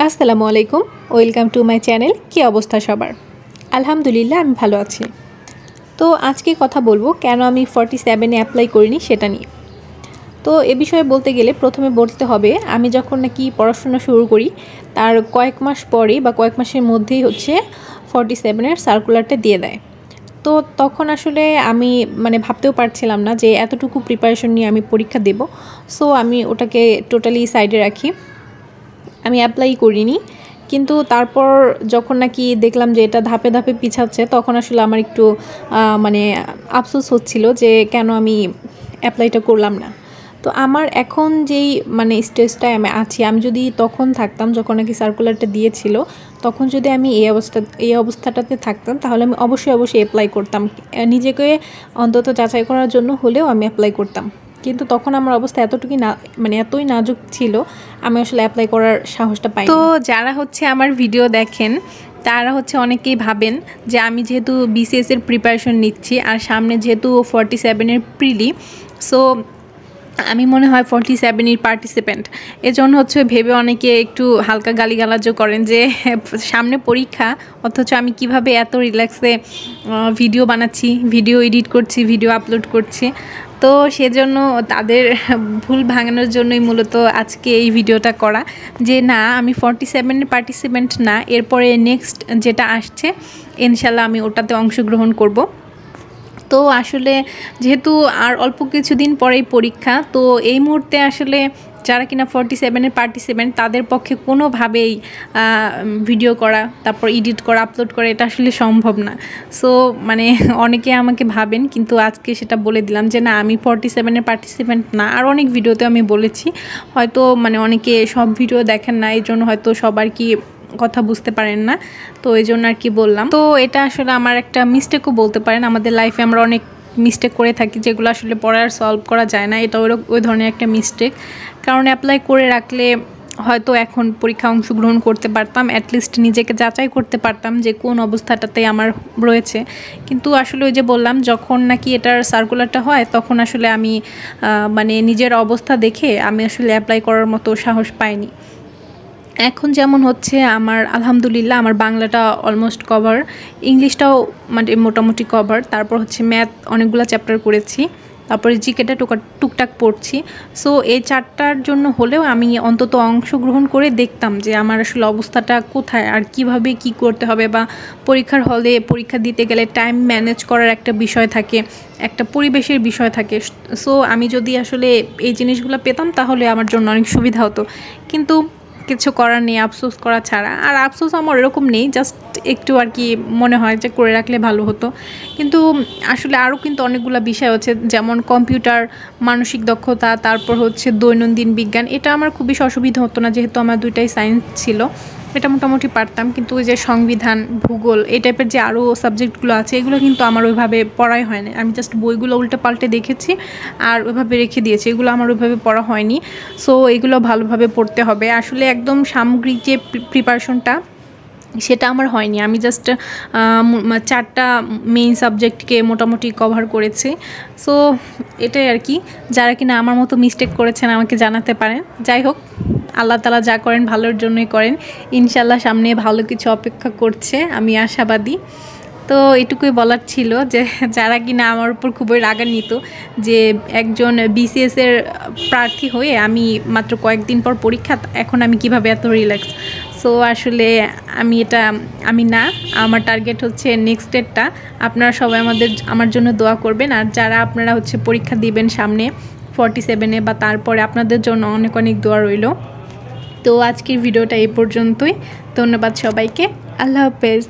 আসসালামু আলাইকুম, welcome to my channel. কী অবস্থা সবার? আলহামদুলিল্লাহ আমি ভালো আছি। তো আজকে কথা বলবো কেন আমি 47-এ অ্যাপ্লাই করিনি সেটা নিয়ে। তো এ বিষয়ে বলতে গেলে প্রথমে বলতে হবে আমি যখন নাকি পড়াশোনা শুরু করি তার কয়েক মাস পরেই বা কয়েক মাসের মধ্যেই 47-এর সার্কুলারটা দিয়ে দেয়। তো তখন আসলে আমি ভাবতেও পারছিলাম না যে এতটুকু প্রিপারেশন নিয়ে আমি পরীক্ষা দেব। সো আমি ওটাকে টোটালি সাইডে রাখি, আমি অ্যাপ্লাই করিনি। কিন্তু তারপর যখন নাকি দেখলাম যে এটা ধাপে ধাপে পিছাচ্ছে তখন আসলে আমার একটু আফসোস হচ্ছিল যে কেন আমি অ্যাপ্লাইটা করলাম না। তো আমার এখন যেই স্টেজটায় আমি আছি, আমি যদি তখন থাকতাম যখন নাকি সার্কুলারটা দিয়েছিল, তখন যদি আমি এই অবস্থাটাতে থাকতাম তাহলে আমি অবশ্যই অ্যাপ্লাই করতাম। নিজেকে অন্তত যাচাই করার জন্য হলেও আমি অ্যাপ্লাই করতাম। কিন্তু তখন আমার অবস্থা এতই নাজুক ছিল, আমি আসলে অ্যাপ্লাই করার সাহসটা পাই। তো যারা আমার ভিডিও দেখেন তারা অনেকেই ভাবেন যে আমি যেহেতু বিসিএস এর প্রিপারেশন নিচ্ছি আর সামনে যেহেতু 47-এর প্রিলি, সো আমি মনে হয় 47-এর পার্টিসিপেন্ট। এজন্য ভেবে অনেকে একটু হালকা গালিগালাজও করেন যে সামনে পরীক্ষা অথচ আমি কিভাবে এত রিল্যাক্সে ভিডিও বানাচ্ছি, ভিডিও এডিট করছি, ভিডিও আপলোড করছি। তো সেজন্য তাদের ভুল ভাঙানোর জন্যই মূলত আজকে এই ভিডিওটা করা, যে না আমি 47-এর পার্টিসিপেন্ট না, এরপরে নেক্সট যেটা আসছে ইনশাল্লাহ আমি ওটাতে অংশগ্রহণ করব। তো আসলে যেহেতু আর অল্প কিছুদিন পরেই পরীক্ষা, তো এই মুহূর্তে আসলে যারা কিনা 47-এর পার্টিসিপেন্ট তাদের পক্ষে কোনোভাবেই ভিডিও করা, তারপর এডিট করা, আপলোড করা এটা আসলে সম্ভব না। সো অনেকে আমাকে ভাবেন, কিন্তু আজকে সেটা বলে দিলাম যে না আমি 47-এর পার্টিসিপেন্ট না। আর অনেক ভিডিওতে আমি বলেছি, হয়তো অনেকে সব ভিডিও দেখেন না, এই জন্য হয়তো সবার কি কথা বুঝতে পারেন না, তো এই জন্য আর কি বললাম। তো এটা আসলে আমার একটা মিস্টেকও বলতে পারেন। আমাদের লাইফে আমরা অনেক মিস্টেক করে থাকি যেগুলো আসলে পরে আর সলভ করা যায় না, এটা ওই ধরনের একটা মিস্টেক। কারণ অ্যাপ্লাই করে রাখলে হয়তো এখন পরীক্ষা অংশগ্রহণ করতে পারতাম, অ্যাটলিস্ট নিজেকে যাচাই করতে পারতাম যে কোন অবস্থাটাতে আমার রয়েছে। কিন্তু আসলে ওই যে বললাম, যখন নাকি এটার সার্কুলারটা হয় তখন আসলে আমি নিজের অবস্থা দেখে আমি আসলে অ্যাপ্লাই করার মতো সাহস পাইনি। এখন যেমন আমার আলহামদুলিল্লাহ আমার বাংলাটা অলমোস্ট কভার, ইংলিশটাও মোটামুটি কভার, তারপর ম্যাথ অনেকগুলো চ্যাপ্টার করেছি, তারপরে জিকেটা টুকটাক পড়ছি। সো এই 4টার জন্য হলেও আমি অন্তত অংশগ্রহণ করে দেখতাম যে আমার আসলে অবস্থাটা কোথায় আর কিভাবে কি করতে হবে, বা পরীক্ষার হলে পরীক্ষা দিতে গেলে টাইম ম্যানেজ করার একটা বিষয় থাকে, একটা পরিবেশের বিষয় থাকে। সো আমি যদি আসলে এই জিনিসগুলো পেতাম তাহলে আমার জন্য অনেক সুবিধা হতো। কিন্তু কিছু করার নেই, আফসোস করা ছাড়া। আর আফসোস আমার এরকম নেই, জাস্ট একটু আর কি মনে হয় যে করে রাখলে ভালো হতো। কিন্তু আসলে আরও কিন্তু অনেকগুলো বিষয় আছে, যেমন কম্পিউটার, মানসিক দক্ষতা, তারপর দৈনন্দিন বিজ্ঞান। এটা আমার খুবই অসুবিধা হতো না, যেহেতু আমার দুইটাই সায়েন্স ছিল, এটা মোটামুটি পারতাম। কিন্তু ওই যে সংবিধান, ভূগোল, এই টাইপের যে আরও সাবজেক্টগুলো আছে এগুলো কিন্তু আমার ওইভাবে পড়াই হয়নি। আমি জাস্ট বইগুলো উল্টে পাল্টে দেখেছি আর ওইভাবে রেখে দিয়েছি, এগুলো আমার ওইভাবে পড়া হয়নি। সো এগুলো ভালোভাবে পড়তে হবে। আসলে একদম সামগ্রিক যে প্রিপারেশনটা সেটা আমার হয়নি, আমি জাস্ট 4টা মেইন সাবজেক্টকে মোটামুটি কভার করেছি। সো এটাই আর কি। যারা কিনা আমার মতো মিস্টেক করেছেন আমাকে জানাতে পারেন। যাই হোক, আল্লাহ তাআলা যা করেন ভালোর জন্যই করেন, ইনশাল্লাহ সামনে ভালো কিছু অপেক্ষা করছে, আমি আশাবাদী। তো এটুকুই বলার ছিল যে যারা কিনা আমার উপর খুবই রাগান্বিত যে একজন বিসিএসের প্রার্থী হয়ে আমি মাত্র কয়েকদিন পর পরীক্ষা, এখন আমি কিভাবে এত রিল্যাক্স। সো আসলে আমি না, আমার টার্গেট নেক্সট ডেটটা। আপনারা সবাই আমার জন্য দোয়া করবেন। আর যারা আপনারা পরীক্ষা দিবেন সামনে 47-এ বা তারপরে, আপনাদের জন্য অনেক অনেক দোয়া রইল। তো আজকের ভিডিওটা এই পর্যন্তই। ধন্যবাদ সবাইকে। আল্লাহ হাফেজ।